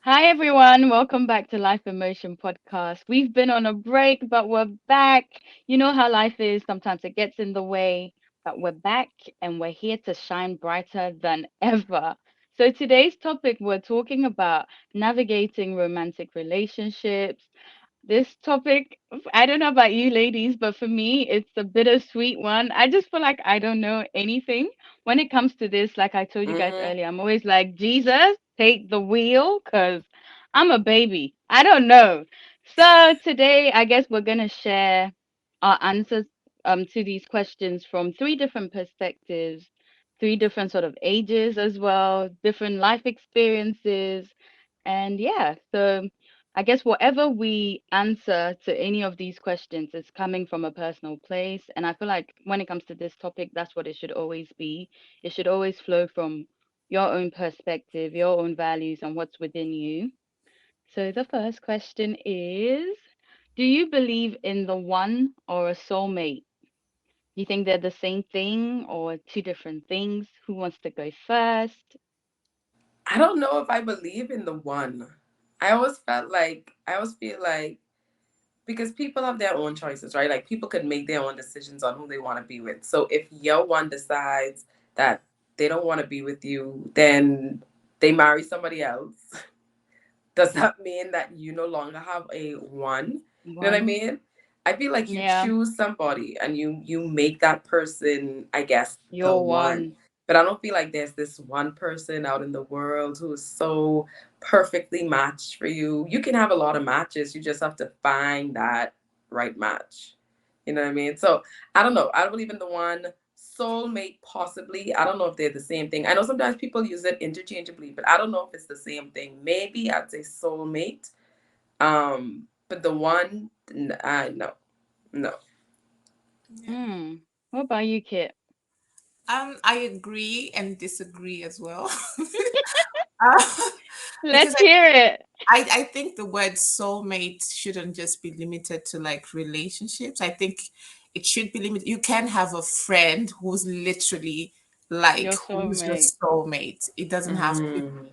Hi everyone, welcome back to Life Emotion Podcast. We've been on a break, but we're back. You know how life is, sometimes it gets in the way, but we're back and we're here to shine brighter than ever. So today's topic, we're talking about navigating romantic relationships. This topic, I don't know about you ladies, but for me, it's a bittersweet one. I just feel like I don't know anything when it comes to this. Like I told you guys Hmm. earlier, I'm always like, Jesus, take the wheel, because I'm a baby. I don't know. So today, I guess we're going to share our answers to these questions from three different perspectives, three different sort of ages as well, different life experiences. And yeah, so I guess whatever we answer to any of these questions is coming from a personal place. And I feel like when it comes to this topic, that's what it should always be. It should always flow from your own perspective, your own values, and what's within you. So the first question is, do you believe in the one or a soulmate? You think they're the same thing or two different things? Who wants to go first? I don't know if I believe in the one. I always feel like because people have their own choices, right? Like people could make their own decisions on who they want to be with. So if your one decides that they don't want to be with you, then they marry somebody else. Does that mean that you no longer have a one? You know what I One. mean? I feel like you Yeah, choose somebody and you make that person, I guess, the you're one. one. But I don't feel like there's this one person out in the world who is so perfectly matched for you. You can have a lot of matches. You just have to find that right match. You know what I mean? So I don't know. I don't believe in the one. Soulmate, possibly. I don't know if they're the same thing. I know sometimes people use it interchangeably, but I don't know if it's the same thing. Maybe I'd say soulmate. But the one, no, no. Yeah. Hmm. What about you, Kit? I agree and disagree as well. Uh, because Let's hear it. I think the word soulmate shouldn't just be limited to like relationships. I think it should be limited. You can have a friend who's literally like Your who's your soulmate. soulmate. It doesn't have to Mm.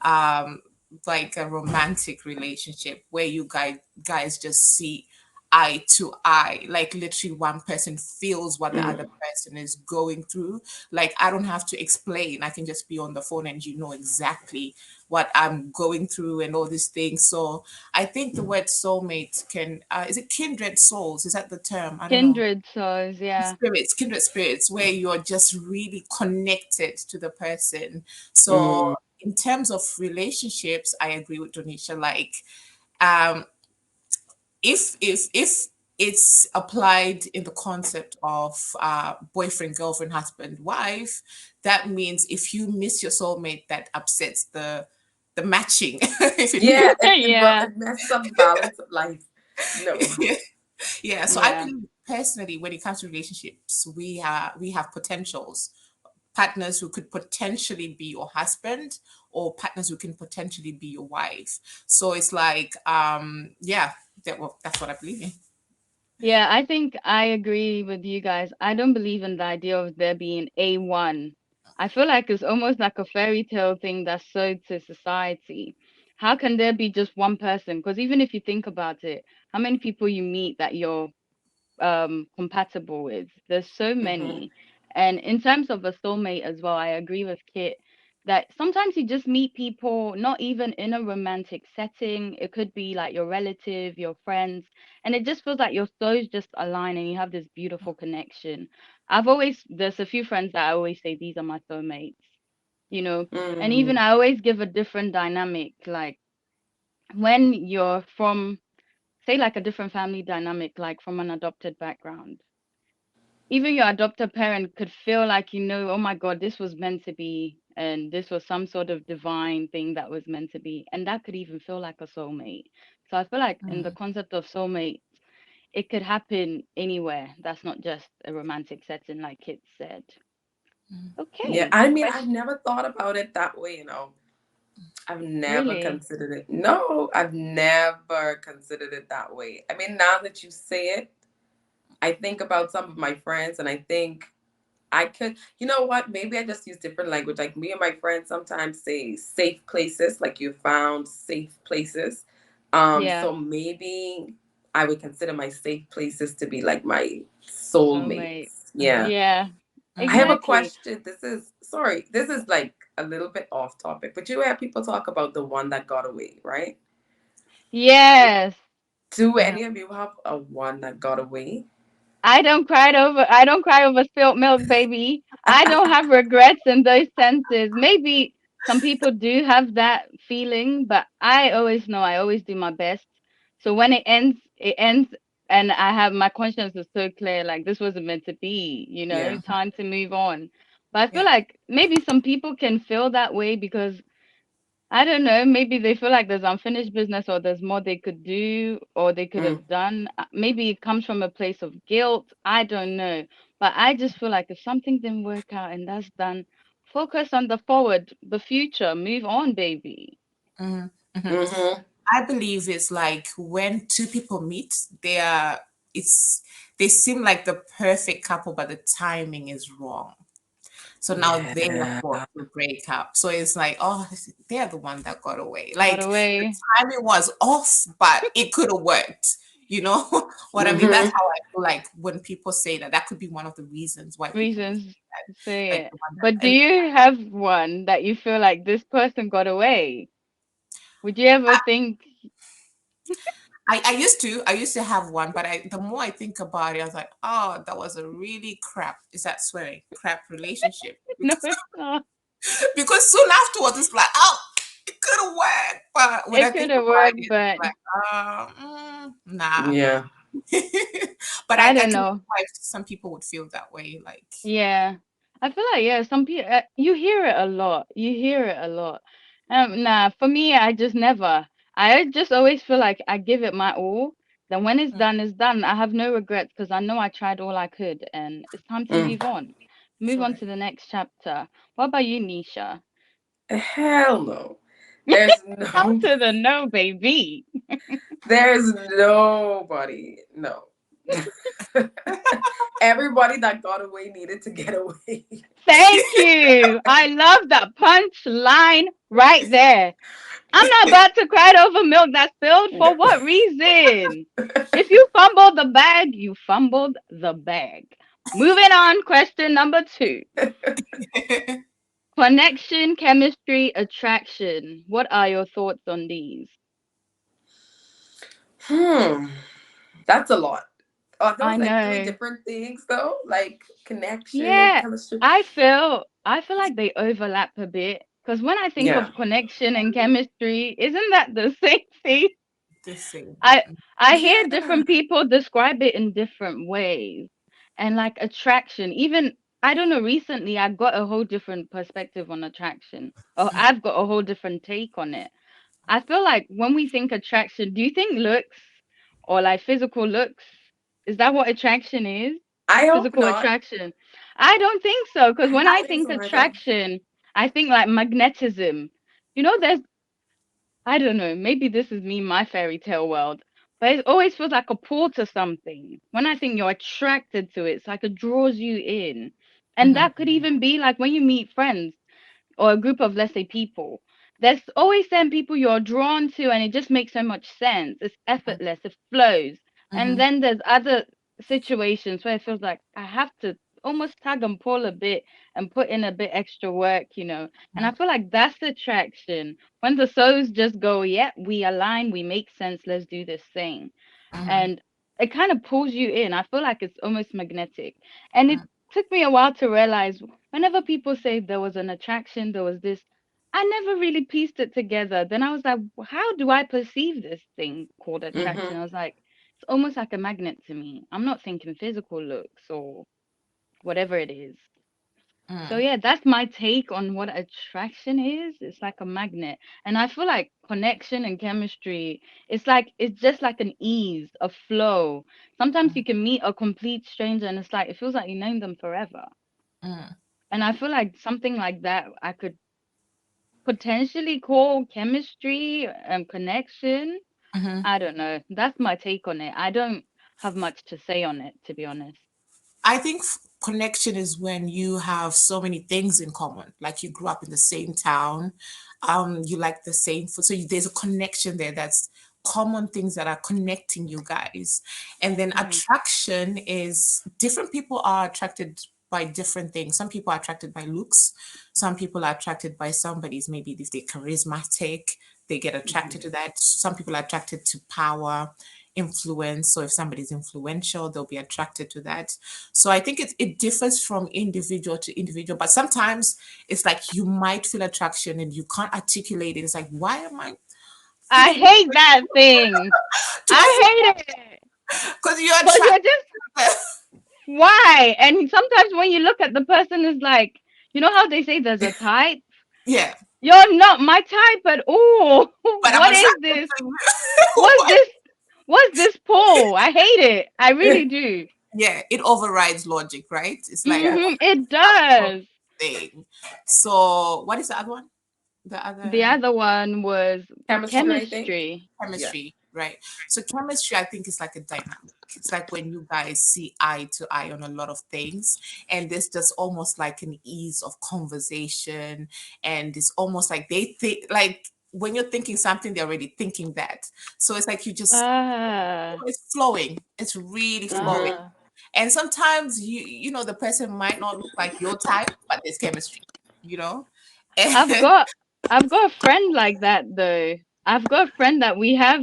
um like a romantic relationship where you guys just see eye to eye, like literally one person feels what the other Mm. person is going through. Like I don't have to explain, I can just be on the phone and you know exactly what I'm going through and all these things. So I think the word soulmate can is it kindred souls, is that the term? I don't know. Kindred souls, yeah. Spirits, kindred spirits, where you're just really connected to the person. So Mm. in terms of relationships, I agree with Donisha. Like, um, if it's applied in the concept of boyfriend, girlfriend, husband, wife, that means if you miss your soulmate, that upsets the matching. If it Yeah, Yeah, it messes up the balance of life. No. yeah, so I yeah. believe personally when it comes to relationships, we have potentials, partners who could potentially be your husband or partners who can potentially be your wife. So it's like yeah, that's what I believe in. Yeah, I think I agree with you guys. I don't believe in the idea of there being a one. I feel like it's almost like a fairy tale thing that's sold to society. How can there be just one person? Because even if you think about it, how many people you meet that you're compatible with. There's so Hmm. many. And in terms of a soulmate as well, I agree with Kit that sometimes you just meet people not even in a romantic setting. It could be like your relative, your friends, and it just feels like your souls just align and you have this beautiful connection. There's a few friends that I always say these are my soulmates, you know, and even Mm. I always give a different dynamic. Like when you're from, say, like a different family dynamic, like from an adopted background, even your adopted parent could feel like, oh my God, this was meant to be, and this was some sort of divine thing that was meant to be. And that could even feel like a soulmate. So I feel like in the concept of soulmate, it could happen anywhere. That's not just a romantic setting, like Kit said. Yeah, Okay, I mean, I've question. never thought about it that way, you know. I've never Really? considered it. No, I've never considered it that way. I mean, now that you say it, I think about some of my friends and I think I could, you know what? Maybe I just use different language. Like me and my friends sometimes say safe places, like you found safe places. Yeah, So maybe I would consider my safe places to be like my soulmate. soulmates. Yeah. Yeah, I have a exactly. question. This is like a little bit off topic, but you know how people talk about the one that got away, right? Yes. Do Mhm. any of you have a one that got away? I don't cry over spilt milk, baby. I don't have regrets in those senses. Maybe some people do have that feeling, but I always know I always do my best. So when it ends and I have my conscience is so clear, like this wasn't meant to be, Yeah. time to move on. But I feel Yeah. like maybe some people can feel that way because I don't know. Maybe they feel like there's unfinished business or there's more they could do or they could Mm. have done. Maybe it comes from a place of guilt. I don't know. But I just feel like if something didn't work out and that's done, focus on the forward, the future, move on, baby. Mhm. Mhm. Mm-hmm. I believe it's like when two people meet, they are it's they seem like the perfect couple, but the timing is wrong. So now they are Yeah. forced to break up. So it's like, oh, they're the one that got away. Got Like the away. timing was off, but it could have worked. You know what I mean? That's Mm-hmm. how I feel like when people say that, that could be one of the reasons why people would say Reasons to say that. Like it. the one But that, do and you have one that you feel like this person got away? Would you ever think, I used to have one, but the more I think about it, I was like, oh, that was a really crap, is that swearing? Crap relationship. no, Because it's not. because soon afterwards it's like, oh, it could have worked. But when I It think could have about worked, it, but like, nah. Yeah. But I I don't can see know. why some people would feel that way. Like, Yeah, I feel like yeah, some people you hear it a lot. You hear it a lot. Nah, for me, I just never. I just always feel like I give it my all. Then when it's mm, done, it's done. I have no regrets because I know I tried all I could, and it's time to Mm. move on. Move on correct. to the next chapter. What about you, Nisha? Hell no. There's Hell no to the no, baby. there's nobody. No. Everybody that got away needed to get away. Thank you. I love that punch line right there. I'm not about to cry over milk that's spilled. For what reason? If you fumbled the bag, you fumbled the bag. Moving on, question number two. Connection, chemistry, attraction. What are your thoughts on these? Hmm. That's a lot. Are I those like three know. different things though? Like connection and Yeah, chemistry? I feel like they overlap a bit. Because when I think Yeah. of connection and chemistry, isn't that the same thing? The same. I I hear Yeah. different people describe it in different ways. And like attraction, even I don't know, recently I got a whole different perspective on attraction. Or I've got a whole different take on it. I feel like when we think attraction, do you think looks or like physical looks? Is that what attraction is? I hope Physical not. attraction? I don't think so, because I when don't I think think so either. attraction, I think like magnetism. There's I don't know, maybe this is me, my fairy tale world, but it always feels like a pull to something. When I think you're attracted to it, it's like it draws you in. And Mhm, that could even be like when you meet friends or a group of, let's say, people. There's always certain people you're drawn to, and it just makes so much sense. It's effortless, it flows. And mhm, then there's other situations where it feels like I have to almost tag and pull a bit and put in a bit extra work. And I feel like that's attraction. When the souls just go, yeah, we align, we make sense, let's do this thing. mhm, And it kind of pulls you in. I feel like it's almost magnetic. And it took me a while to realize whenever people say there was an attraction, there was this, I never really pieced it together. Then I was like, how do I perceive this thing called attraction? Mm-hmm. I was like, it's almost like a magnet to me. I'm not thinking physical looks or whatever it is. So mm, yeah, that's my take on what attraction is. It's like a magnet. And I feel like connection and chemistry, it's just like an ease, a flow. Sometimes you can meet a complete stranger and it's like it feels like you know them forever. mm, And I feel like something like that I could potentially call chemistry and connection. mhm. I don't know. That's my take on it. I don't have much to say on it, to be honest. I think. connection is when you have so many things in common, like you grew up in the same town, you like the same food, so there's a connection there, that's common things that are connecting you guys. And then Mm. attraction is different people are attracted by different things. Some people are attracted by looks, some people are attracted by somebody's, maybe if they're charismatic, they get attracted to that. Some people are attracted to power, influence. So if somebody's influential, they'll be attracted to that. So I think it differs from individual to individual, but sometimes it's like you might feel attraction and you can't articulate it. It's like, why am I I feeling hate that thing. towards I hate it. because you're Because you're attracted just, to them. why? And sometimes when you look at the person, it's like, you know how they say there's a type? Yeah, You're not my type at all. but I'm What is attracted this? to you. What's What? this? What's this pull? I hate it. I really do. Yeah, it overrides logic, right? It's like Yeah. It natural does. thing. So what is the other one? The The other other one was Chemistry, I think. chemistry. Yeah. chemistry, right? So chemistry, I think, is like a dynamic. It's like when you guys see eye to eye on a lot of things, and there's just almost like an ease of conversation, and it's almost like they think like when you're thinking something, they're already thinking that. So it's like you just Ah, it's flowing. It's really flowing. Mm-hmm. ah. And sometimes the person might not look like your type, but there's chemistry, you know? I've got I've got a friend like that though. I've got a friend that we have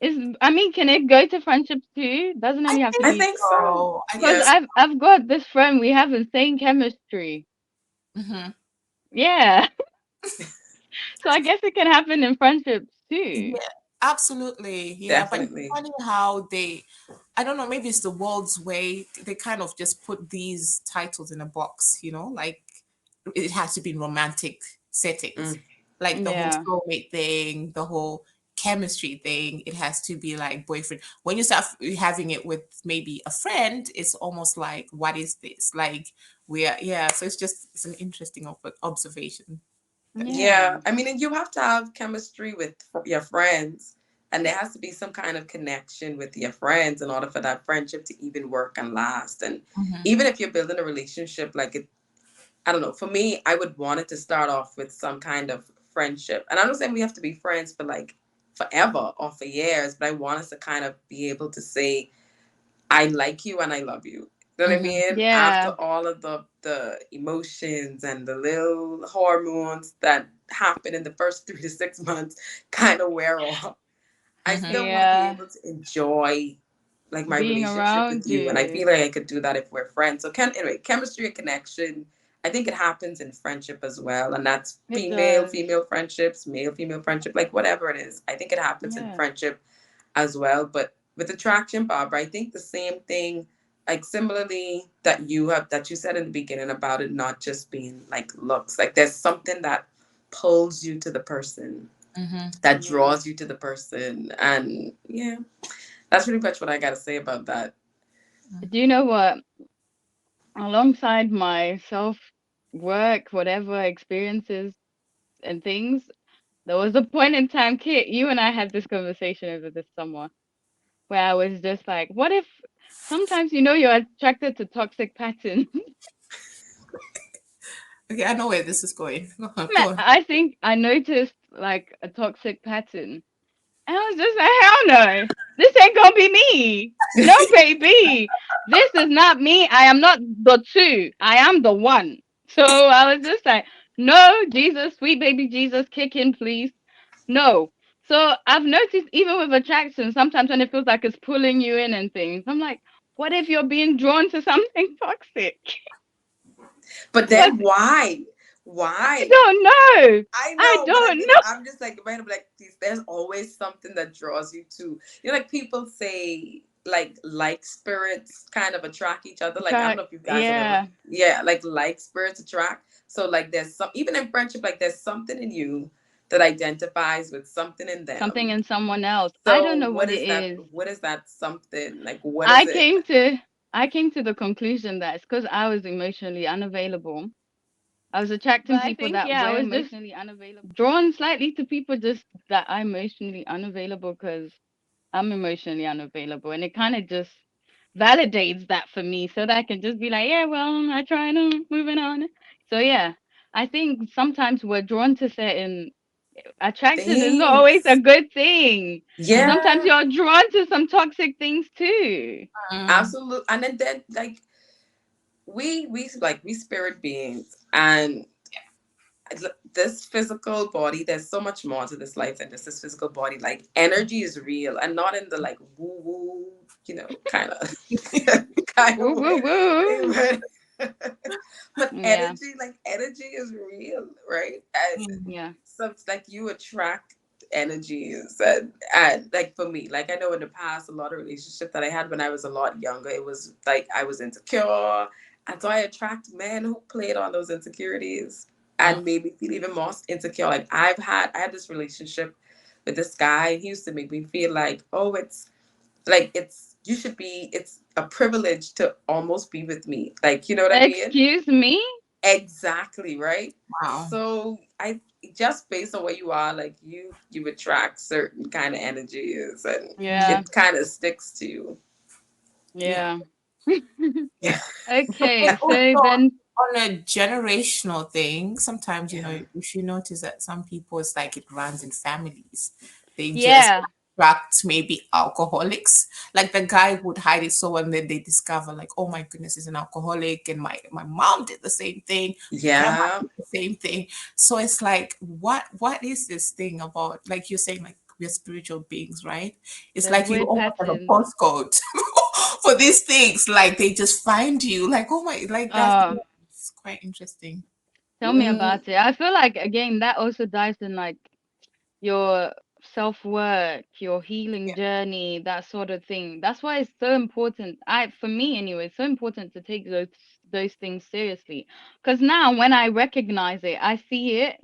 is I mean, can it go to friendships too? Doesn't I only have to think I be think so. so. I because think Yeah. so. I've got this friend we have insane chemistry. Mhm. Yeah. So I guess it can happen in friendships too. Yeah, absolutely. Yeah, but it's Definitely. funny how I don't know, maybe it's the world's way. They kind of just put these titles in a box, like it has to be in romantic settings, Mm. like the whole Yeah. soulmate thing, the whole chemistry thing. It has to be like boyfriend. When you start having it with maybe a friend, it's almost like, what is this? Like, yeah, so it's an interesting observation. Yeah. Yeah. I mean, and you have to have chemistry with your friends, and there has to be some kind of connection with your friends in order for that friendship to even work and last. And Hmm. even if you're building a relationship, like it, I don't know, for me, I would want it to start off with some kind of friendship. And I'm not saying we have to be friends for like forever or for years, but I want us to kind of be able to say, I like you and I love you. You know what I Hmm. mean? After Yeah. all of the emotions and the little hormones that happen in the first 3 to 6 months kind of wear off, I Hmm. still want to be Yeah. able to enjoy like my Being relationship with around you, and I you. feel like I could do that if we're friends. So anyway, chemistry and connection. I think it happens in friendship as well, and that's It female does. female friendships, male female friendship, like whatever it is. I think it happens in Yeah. friendship as well. But with attraction, Barbara, I think the same thing, like similarly that you said in the beginning about it not just being like looks. Like there's something that pulls you to the person, Hmm. that Yeah. draws you to the person. And yeah, that's pretty much what I gotta say about that. Do you know what? Alongside my self work, whatever experiences and things, there was a point in time, Kit, you and I had this conversation over this summer where I was just like, what if sometimes you're attracted to toxic patterns? Okay, I know where this is going. Go on, go on. I think I noticed like a toxic pattern. And I was just like, hell no, this ain't gonna be me. No, baby, this is not me. I am not the two. I am the one. So I was just like, no, Jesus, sweet baby Jesus, kick in, please. No. So I've noticed even with attraction, sometimes when it feels like it's pulling you in and things, I'm like, what if you're being drawn to something toxic? But But then why? I Why? don't know. I I know, but I don't mean, know. I'm just like, man, like, there's always something that draws you to. Like people say, like spirits kind of attract each other. Like I don't know if you guys have ever, Yeah, yeah, like spirits attract. So like, there's some even in friendship, like there's something in you that identifies with something in something them. in someone else. I So don't know what what it is that? is. What is that something? Like, what is I it? came to I came to the conclusion that it's because I was emotionally unavailable. I was But attracting I people think, that yeah, I were was just emotionally unavailable. Drawn slightly to people just that are emotionally unavailable because I'm emotionally unavailable, and it kind of just validates that for me so that I can just be like, yeah, well, I tried, moving on. So yeah, I think sometimes we're drawn to certain attraction is not always a Things. good thing. Sometimes Yeah, you're drawn to some toxic things too. Mm, absolutely. And then like we spirit beings, and this physical body, there's so much more to this life than just this physical body. Like energy is real, and not in the like woo woo, kind of kind Woo of woo way. woo. But, but Yeah, energy is real, right? And mm, yeah. so it's like you attract energies, and like for me, like I know in the past a lot of relationships that I had when I was a lot younger, it was like I was insecure, and so I attract men who played on those insecurities mm, and made me feel even more insecure. Like I had this relationship with this guy, and he used to make me feel like, oh, it's like you should be, it's a privilege to almost be with me, like, you know what I mean? Excuse me? Exactly, right? wow. So I just based on where you are, like you attract certain kind of energies, and Mm, Yeah, it kind of sticks to you. yeah. yeah. Yeah. And Okay, so also then, on a generational thing, sometimes, Yeah. if you notice that some people, it's like it runs in families. They just yeah, attract maybe alcoholics. Like the guy would hide it so, and then they discover like, oh my goodness, he's an alcoholic, and my mom did the same thing, my grandma Yeah. did the same thing. So it's like, what is this thing about? Like you're saying, like we're spiritual beings, right? It's there's like you weird almost have a patterns. postcode for these things. Like they just find you. Like, oh my, like that's Uh, it's quite interesting. Tell me Mm, about it. I feel like again that also dives in like your self-work, your healing Yeah. journey, that sort of thing. That's why it's so important. For me anyway, it's so important to take those things seriously. Because now when I recognize it, I see it.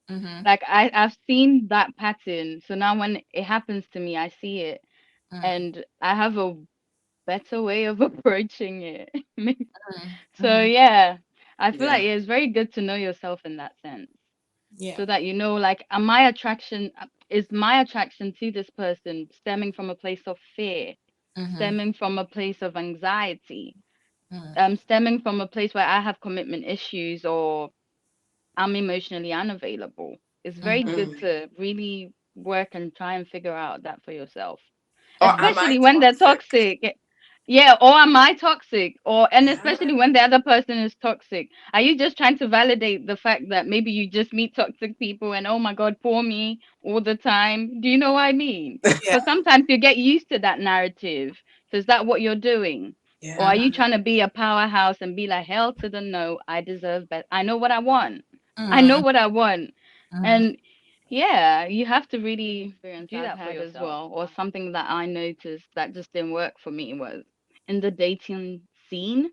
Mm-hmm. Like I've seen that pattern. So now when it happens to me, I see it Mm, and I have a better way of approaching it. mm, So mm-hmm. yeah, I feel yeah. like it's very good to know yourself in that sense. Yeah. So that you know, like, am my attraction is my attraction to this person stemming from a place of fear, Mm-hmm. stemming from a place of anxiety, Mm, stemming from a place where I have commitment issues or I'm emotionally unavailable. It's very mm-hmm. good Mm. to really work and try and figure out that for yourself, Or am I especially when they're toxic? toxic. Yeah, or am I toxic? And especially Yeah. when the other person is toxic. Are you just trying to validate the fact that maybe you just meet toxic people and oh my God, poor me all the time? Do you know what I mean? Yeah. Because sometimes you get used to that narrative. So is that what you're doing? Or are Yeah. you trying to be a powerhouse and be like, hell to the no, I deserve better. I know what I want. I know Mm, what I want. mm-hmm. And yeah, you have to really experience do that for yourself as well. Or something that I noticed that just didn't work for me was in the dating scene,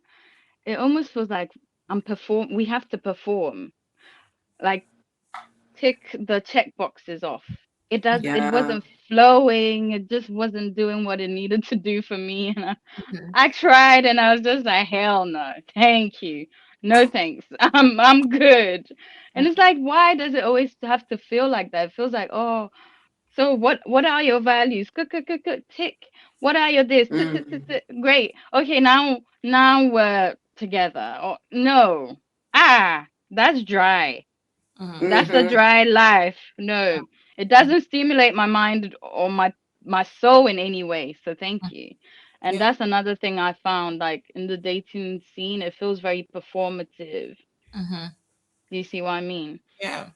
it almost feels like we have to perform. Like tick the check boxes off. It Yeah. wasn't flowing, it just wasn't doing what it needed to do for me. And Mm-hmm. I tried and I was just like, hell no, thank you. No thanks. I'm good. And it's like, why does it always have to feel like that? It feels like, oh, so what are your values? Tick. What are your this? Mm. Great. Okay, now we're together. Or no. That's dry. Mm-hmm. That's a Mm-hmm. dry life. No. It doesn't stimulate my mind or my soul in any way. So thank you. And Yeah. that's another thing I found like in the dating scene, it feels very performative. Mm-hmm. Do you see what I mean? Yeah.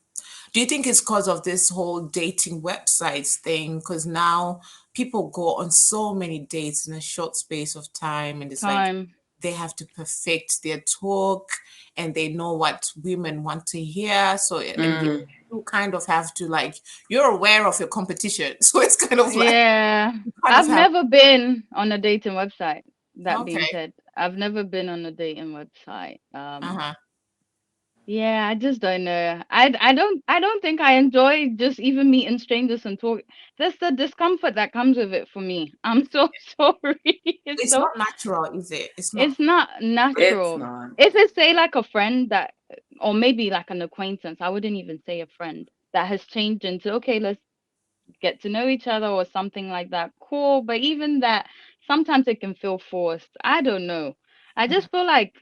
Do you think it's because of this whole dating websites thing? Because now people go on so many dates in a short space of time, and it's like Time. they have to perfect their talk, and they know what women want to hear. So, and Mm. you kind of have to like, you're aware of your competition. So it's kind of like, Yeah, you kind of I've have, never been on a dating website. That being okay. said, I've never been on a dating website. Uh-huh. Yeah, I just don't know. I don't think I enjoy just even meeting strangers and talk. That's the discomfort that comes with it for me. I'm so sorry. It's It's so not natural, is it? It's not. it's not It's natural. not. If it's say like a friend that or maybe like an acquaintance, I wouldn't even say a friend that has changed into okay, let's get to know each other or something like that. Cool. But even that, sometimes it can feel forced. I don't know. I just feel like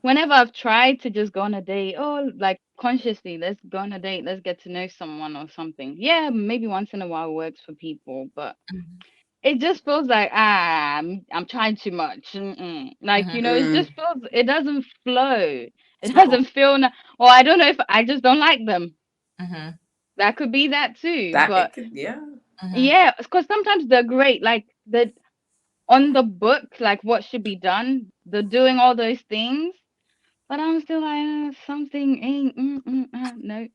whenever I've tried to just go on a date, oh, like consciously, let's go on a date, let's get to know someone or something. Yeah, maybe once in a while works for people, but Mhm. it just feels like I'm trying too much. Like Mhm. it Mm, just feels it doesn't flow. It Flow. doesn't feel, or I don't know if I just don't like them. Mhm. That could be that too, that it but could, yeah. Mhm. yeah, because sometimes they're great. Like the on the book, like what should be done, they're doing all those things. But I'm still like, something ain't, no,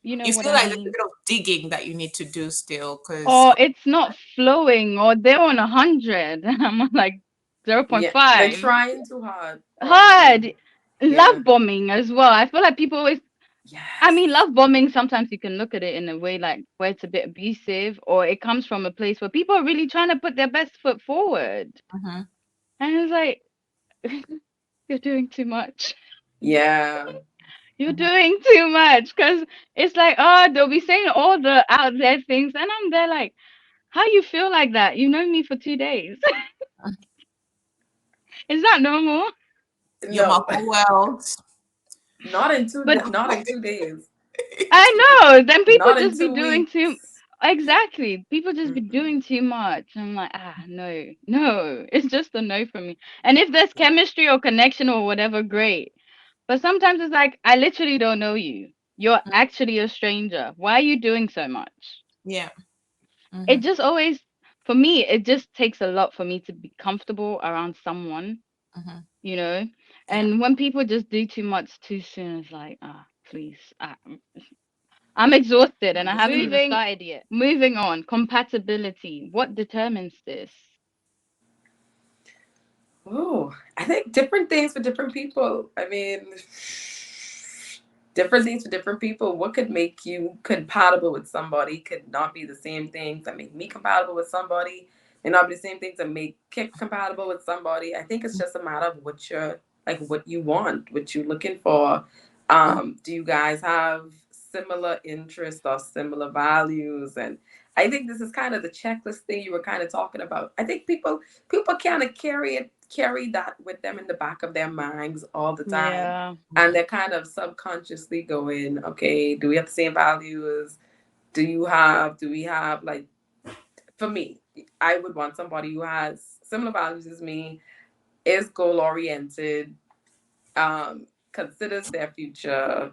you know You what feel I like there's a mean? bit of digging that you need to do still, because Or it's not flowing, or they're on 100, and I'm on like Yeah, they're 0.5. trying too hard, probably. Hard. Yeah. Love bombing as well. I feel like people always, I Yes. mean, love bombing, sometimes you can look at it in a way like where it's a bit abusive, or it comes from a place where people are really trying to put their best foot forward. Mhm. And it's like, you're doing too much. Yeah. You're Mhm. doing too much because it's like, oh, they'll be saying all the out there things, and I'm there like, how you feel like that? You know me for 2 days. Is that normal? You're my No, whole world. not in two. But Not in 2 days. I know, then people Not in just be two doing too. weeks. Exactly. People just be Mm-mm. doing too much. I'm like, no, no. It's just a no from me. And if there's Yeah. chemistry or connection or whatever, great. But sometimes it's like, I literally don't know you. You're Mm. actually a stranger. Why are you doing so much? Yeah. It Mhm. just always, for me, it just takes a lot for me to be comfortable around someone, Mhm. you know. Yeah. And when people just do too much too soon, it's like, please, I'm exhausted and I haven't even started yet. Moving on, compatibility. What determines this? Oh, I think different things for different people. I mean, different things for different people. What could make you compatible with somebody could not be the same things that make me compatible with somebody, and not be the same things that make Kip compatible with somebody. I think it's just a matter of what you're like, what you want, what you're looking for. Mhm. Do you guys have similar interests or similar values? And I think this is kind of the checklist thing you were kind of talking about. I think people kind of carry that with them in the back of their minds all the time, Yeah. and they're kind of subconsciously going, okay, do we have the same values? Do we have, like, for me, I would want somebody who has similar values as me, is goal oriented, considers their future,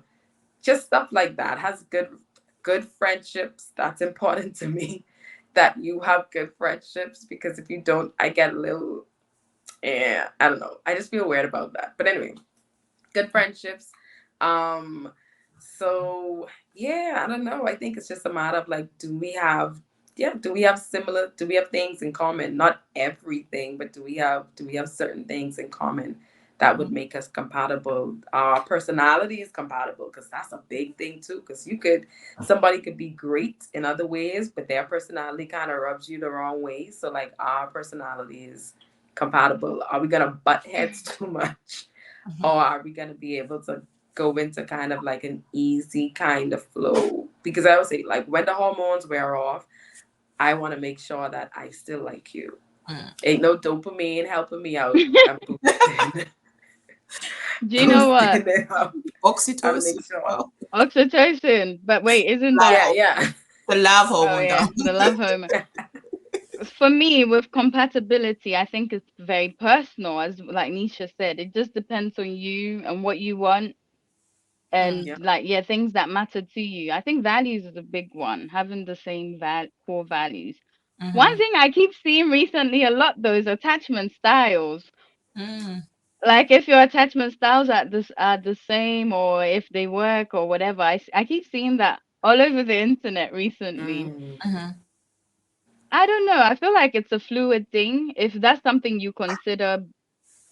just stuff like that, has good friendships. That's important to me, that you have good friendships, because if you don't, I get a little, yeah, I don't know. I just feel weird about that. But anyway, good friendships. Um, so yeah, I don't know. I think it's just a matter of like, do we have similar, do we have things in common? Not everything, but do we have certain things in common that would Mhm. make us compatible? Our personality is compatible, because that's a big thing too. Because somebody could be great in other ways, but their personality kind of rubs you the wrong way. So like, our personality is compatible. Are we gonna butt heads too much? Or Mhm. are we going to be able to go into kind of like an easy kind of flow? Because I would say, like, when the hormones wear off, I want to make sure that I still like you. Mm. Ain't no dopamine helping me out. I'm boosting, Do you know boosting what? it up. I want to Oxytocin make as sure. well. Oxytocin. But wait, isn't Love that? Yeah, hormone. yeah. The love Oh hormone, yeah, though. the love hormone. For me, with compatibility, I think it's very personal, as like Nisha said. It just depends on you and what you want, Mm. and Yeah. like yeah, things that matter to you. I think values is a big one. Having the same core values. One Mhm. thing I keep seeing recently a lot though is attachment styles. Mm. Like if your attachment styles are the same, or if they work or whatever. I keep seeing that all over the internet recently. Mm. Mhm. I don't know. I feel like it's a fluid thing. If that's something you consider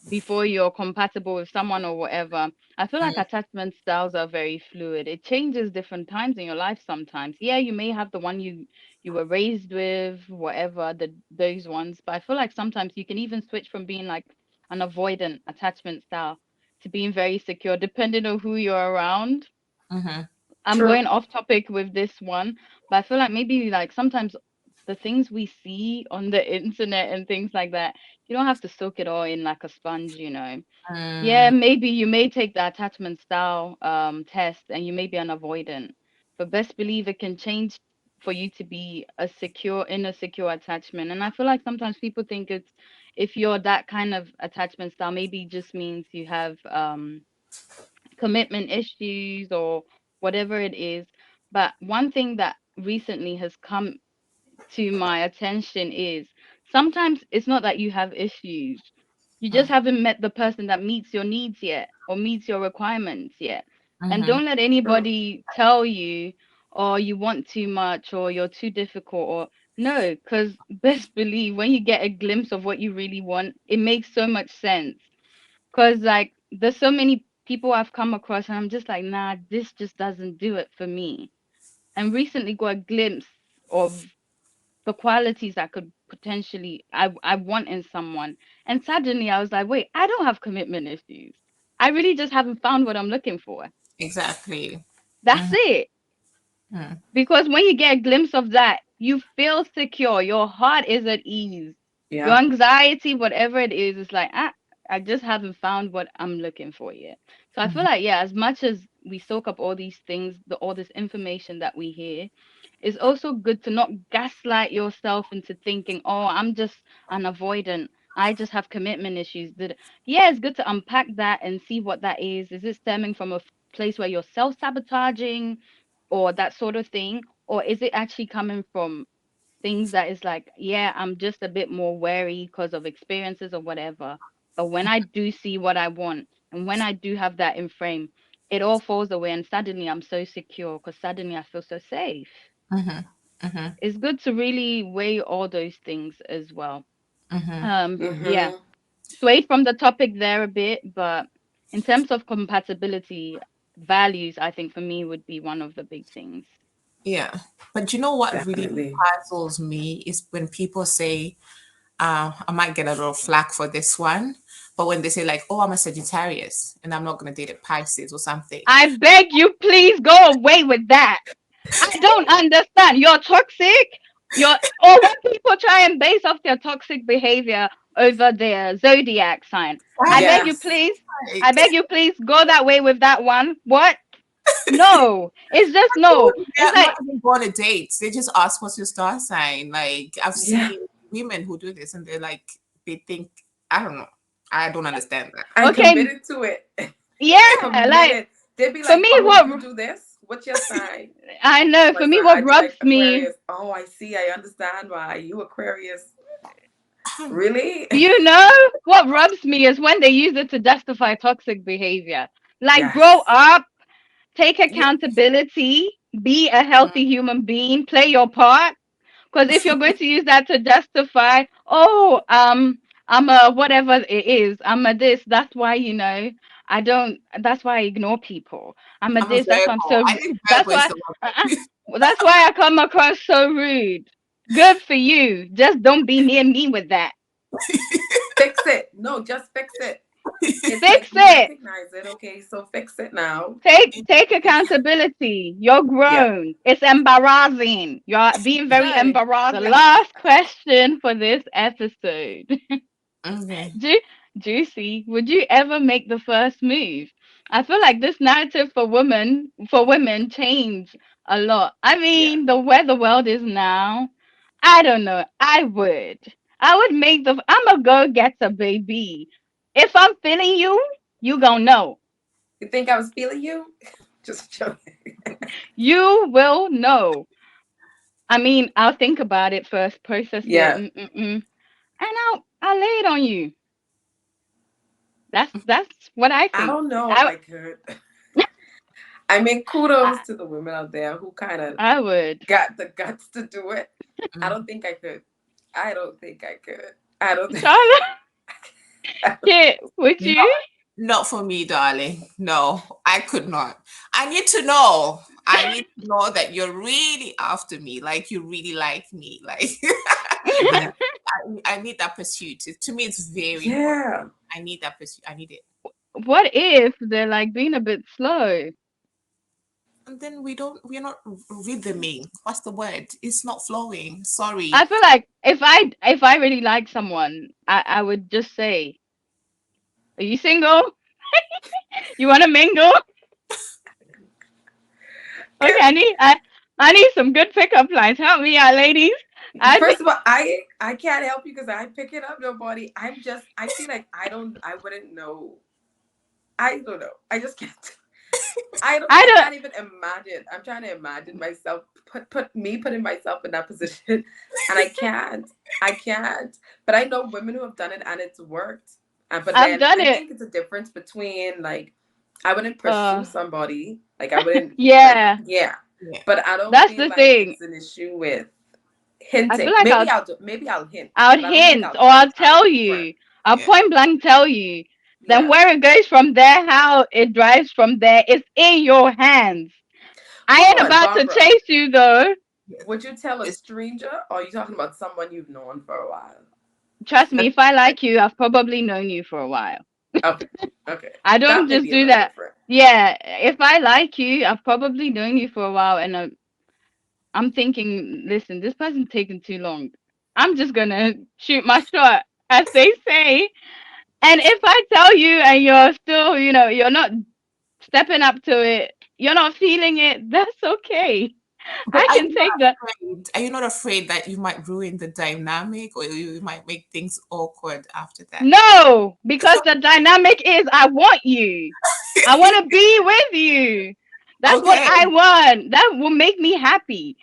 before you're compatible with someone or whatever, I feel like Mm. attachment styles are very fluid. It changes different times in your life sometimes. Yeah, you may have the one you were raised with, whatever, those ones, but I feel like sometimes you can even switch from being like an avoidant attachment style to being very secure depending on who you're around. Mhm. I'm True. going off topic with this one, but I feel like maybe like sometimes the things we see on the internet and things like that, you don't have to soak it all in like a sponge. Yeah, Mm, maybe you may take the attachment style test and you may be an avoidant, but best believe it can change for you to be a secure in a secure attachment. And I feel like sometimes people think it's if you're that kind of attachment style, maybe it just means you have commitment issues or whatever it is. But one thing that recently has come to my attention is sometimes it's not that you have issues. You just haven't met the person that meets your needs yet or meets your requirements yet. And mm-hmm, don't let Mm. anybody tell you, or you want too much, or you're too difficult, or no, because best believe when you get a glimpse of what you really want, it makes so much sense. Because, like, there's so many people I've come across, and I'm just like, nah, this just doesn't do it for me. And recently got a glimpse of the qualities that could potentially I want in someone. And suddenly I was like, wait, I don't have commitment issues. I really just haven't found what I'm looking for. exactly. That's Mm-hmm, it. mm, Because when you get a glimpse of that, you feel secure. Your heart is at ease. Your Yeah. anxiety, whatever it is like, I just haven't found what I'm looking for yet. So I feel mm-hmm, like, yeah, as much as we soak up all these things, all this information that we hear, it's also good to not gaslight yourself into thinking, oh, I'm just an avoidant. I just have commitment issues. Yeah, it's good to unpack that and see what that is. Is it stemming from a place where you're self-sabotaging or that sort of thing? Or is it actually coming from things that is like, yeah, I'm just a bit more wary because of experiences or whatever. But when I do see what I want and when I do have that in frame, it all falls away and suddenly I'm so secure because suddenly I feel so safe. mm-hmm, mm-hmm, It's good to really weigh all those things as well. mm-hmm. Yeah, Mm-hmm. swayed from the topic there a bit, but in terms of compatibility, values, I think for me would be one of the big things. Yeah. But you know what really Definitely. puzzles me is when people say, I might get a little flack for this one, but when they say like, "Oh, I'm a Sagittarius and I'm not gonna date a Pisces or something." I beg you, please go away with that. I don't understand. You're toxic. Or when people try and base off their toxic behavior over their zodiac sign. I Right? beg you, Yes. please. I Like, beg you, please go that way with that one. What? No. It's just no. It's they're not like, even go on a date. They just ask, "What's your star sign?" Like I've Yeah. seen women who do this, and they're like, they think, I don't know. I don't understand that. I'm okay, committed to it. yeah, like Committed. They'd be for like, me, "Oh, you what do this? What's your sign?" I What's know, my for me, sign? what I'd be rubs like, me, Aquarius. Oh, I see. I understand why you Aquarius. Really? what rubs me is when they use it to justify toxic behavior. Like, grow Yes. up, take Yeah. accountability, be a healthy human being, play your part. Because if you're going to use that to justify, oh, I'm a whatever it is, I'm a this, that's why, I don't, that's why I ignore people. I'm a I'm a this, that's why I'm Virgo. so, I think that's Virgo is why, the one. uh-uh, that's why I come across so rude. Good for you. Just don't be near me with that. Fix it. No, just fix it. It's like Fix we it. recognize it. Okay, so fix it now. Take It's accountability. You're yeah. grown. It's embarrassing. You're being very Hey. embarrassing. The last question for this episode. Okay. Ju- Juicy, would you ever make the first move? I feel like this narrative for women changed a lot. I Yeah. mean, the way the world is now, I don't know. I would make I'm a go getter, baby. If I'm feeling you, you gonna know. You think I was feeling you? Just joking. You will know. I mean, I'll think about it first, process it, Yeah. and I'll lay it on you. That's what I I think. don't know if I I could. I mean, kudos to the women out there who kind of I would. got the guts to do it. I Mm. don't think I could. I don't think I could. I don't think. Charlotte, I don't Kit, would No, you? not for me, darling. No, I could not. I need to know. I need to know that you're really after me, like you really like me. Like I, yeah. I need that pursuit. To me, it's very important. Yeah. I need that pursuit. I need it. What if they're like being a bit slow? and then we're not rhythming. What's the word? It's not flowing. Sorry. I feel like if I really like someone, I would just say, "Are you single? You want to mingle?" Okay, I need some good pickup lines. Help me out, ladies. I First of all, I can't help you because I pick it up nobody. I feel like I wouldn't know. I don't know. I just can't. I I don't. can't even imagine. I'm trying to imagine myself putting myself in that position, and I can't. I can't. But I know women who have done it and it's worked. But I've then done I it. think it's a difference between like I wouldn't pursue Uh, somebody. Like I wouldn't like yeah, yeah. Yeah. But I don't that's feel the like thing. it's an issue with I feel hinting. like Maybe I'll hint, I'll but I don't think hint I'll or tell I'll you out tell front. you. I'll Yeah. point blank tell you. Then Yeah. where it goes from there, how it drives from there, it's in your hands. I Hold ain't on, about to Barbara. chase you though. Yeah. Would you tell a It's, stranger or are you talking about someone you've known for a while? Trust me, if I like you, I've probably known you for a while. Okay. Okay. I That don't may just be a do little that. different. Yeah, if I like you, I've probably known you for a while, and I'm thinking, listen, this person's taking too long. I'm just gonna shoot my shot, as they say. And if I tell you and you're still, you're not stepping up to it, you're not feeling it, that's okay. but I are can you not take that. afraid? Are you not afraid that you might ruin the dynamic or you might make things awkward after that? No, because the dynamic is I want you. I want to be with you. That's what Okay. I want. That will make me happy.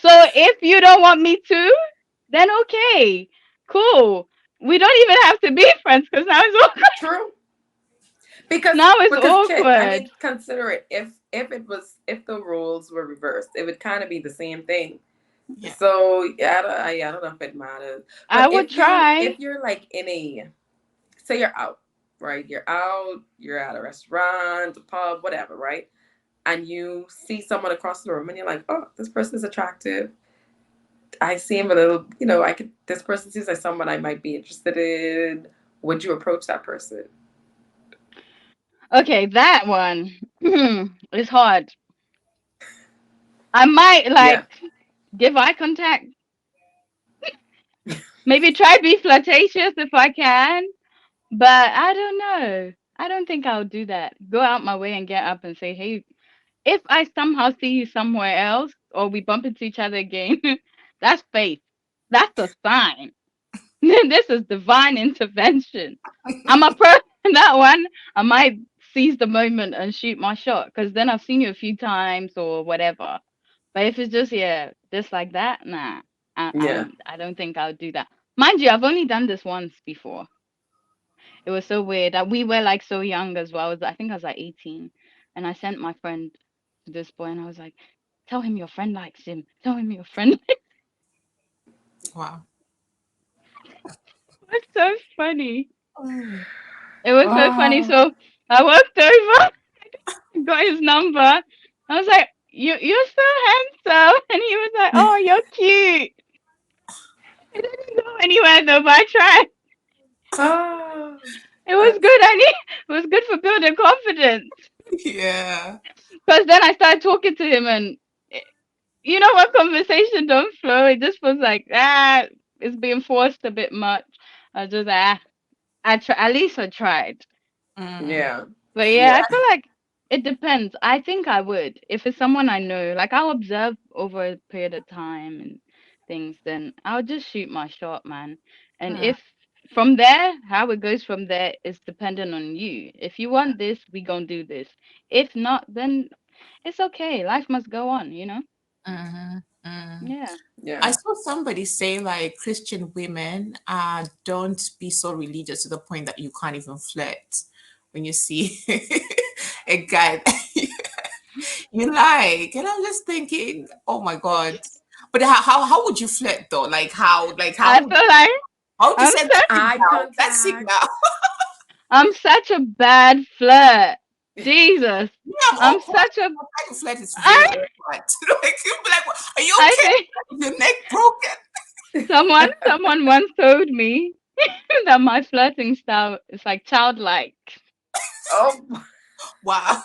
So if you don't want me to, then okay, cool. We don't even have to be friends because now it's awkward. True. Because Now it's because Kit, I awkward. mean, consider it. If the roles were reversed, it would kind of be the same thing. Yeah. So I don't know if it matters. I But would try. if you're like in a say you're out, right? You're out, you're at a restaurant, a pub, whatever, right? And you see someone across the room and you're like, oh, this person is attractive. I seem a little, this person seems like someone I might be interested in. Would you approach that person? Okay, that one is hard. I might Yeah. like give eye contact. Maybe try be flirtatious if I can. But I don't know. I don't think I'll do that. Go out my way and get up and say, hey, if I somehow see you somewhere else or we bump into each other again, that's faith. That's a sign. This is divine intervention. I'm a pro that one. I might seize the moment and shoot my shot because then I've seen you a few times or whatever. But if it's just just like that, nah. Yeah. I don't think I'll do that. Mind you, I've only done this once before. It was so weird that we were like so young as well. I think I was like 18, and I sent my friend to this boy, and I was like, "Tell him your friend likes him. Tell him your friend." Wow. It was so funny. Mm. It was so funny. Oh, So I walked over, got his number. I was like, you're so handsome," and he was like, "Oh, you're cute." It didn't go anywhere though, but I tried. oh, It was that's good. I need. It was good for building confidence. Yeah. Because then I started talking to him, and you know what, conversation don't flow. It just was like it's being forced a bit much. I just I try. At least I tried. Mm. yeah, But yeah, yeah, I feel like it depends. I think I would if it's someone I know. Like I'll observe over a period of time and things. Then I'll just shoot my shot, man. And Mm. if from there, how it goes from there is dependent on you. If you want this, we gonna do this. If not, then it's okay. Life must go on. Mm. Mm. Yeah. I yeah. saw somebody say like Christian women don't be so religious to the point that you can't even flirt when you see a guy that you like. And I'm just thinking, oh my God. But how would you flirt though? I feel like how would you I'm send that such Eye signal? That contact. signal. I'm such a bad flirt. Jesus. Me, I'm I'm awkward. such a My kind of flirt is very I awkward. Like you'll be like, are you I okay? think Is your neck broken? someone once told me that my flirting style is like childlike. Oh, Wow.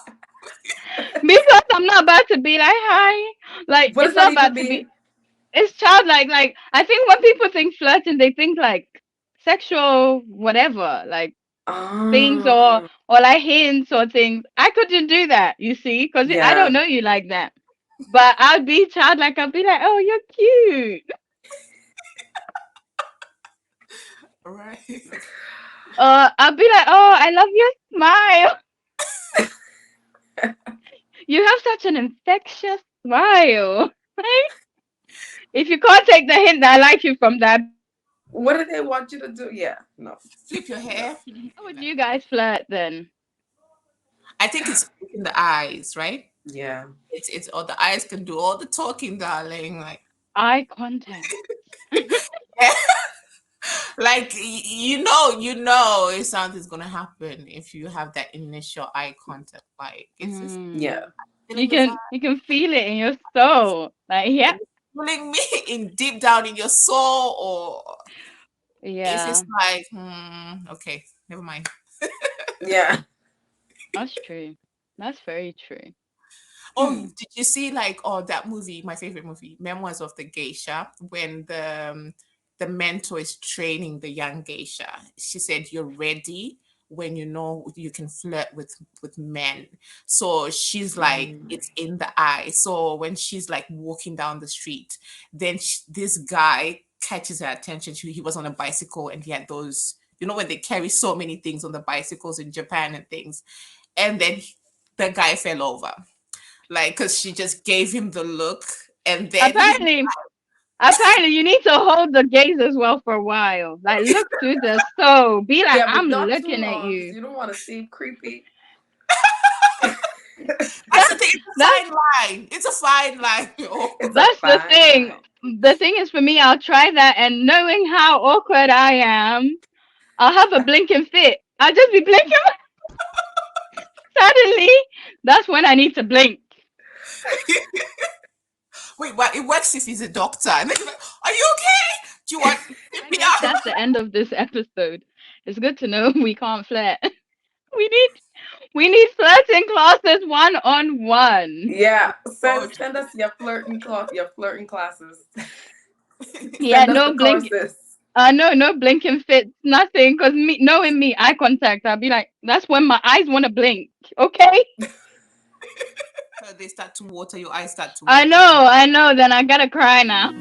Because I'm not about to be like, hi. Like, What it's does that not even about to be, mean? it's childlike. Like, I think when people think flirting, they think like sexual, whatever, like things Oh, or like hints or things. I couldn't do that, you see, because I don't yeah. know you like that. But I'd be childlike. I'd be like, oh, you're cute. Right. I'd be like, oh, I love your smile. You have such an infectious smile. If you can't take the hint that I like you from that, be like, What do they want you to do? Yeah, no, Flip your no. hair. how would you guys flirt then? I think it's in the eyes, right? Yeah, It's all the eyes can do all the talking, darling. Like Eye contact. like you know if something's gonna happen if you have that initial eye contact. Like it's just yeah, Mm. feeling your vibe. You can feel it in your soul. Like, yeah, It's feeling me in deep down in your soul, or if it's yeah, like, okay, never mind. yeah. that's true. That's very true. Oh, Hmm. did you see like that movie, my favorite movie, Memoirs of the Geisha, when the mentor is training the young geisha. She said, "You're ready when you know you can flirt with men." So she's like, Mm. it's in the eye. So when she's like walking down the street, then this guy catches her attention. He was on a bicycle and he had those. You know when they carry so many things on the bicycles in Japan and things, and then the guy fell over like because she just gave him the look and then he Apparently, apparently, you need to hold the gaze as well for a while. Like, look to the soul. Be like, Yeah, but I'm not too looking at long because you. you don't want to seem creepy. that's That the thing, it's a that's fine line, it's a fine line. Oh, It's a that's the fine thing. line. The thing is, for me, I'll try that, and knowing how awkward I am, I'll have a blinking fit. I'll just be blinking. Suddenly, that's when I need to blink. wait, but it works if he's a doctor and then he's like, are you okay, do you want I guess CPR? that's the end of this episode. It's good to know we can't flirt. We need we need flirting classes one on one. Yeah, So send us your flirting classes. Yeah, Send us the no blink. courses. No, no blinking fits, nothing. Cause me, knowing me, eye contact. I'll be like, that's when my eyes want to blink. Okay. they start to water, your eyes start to water. I know. Then I gotta cry now.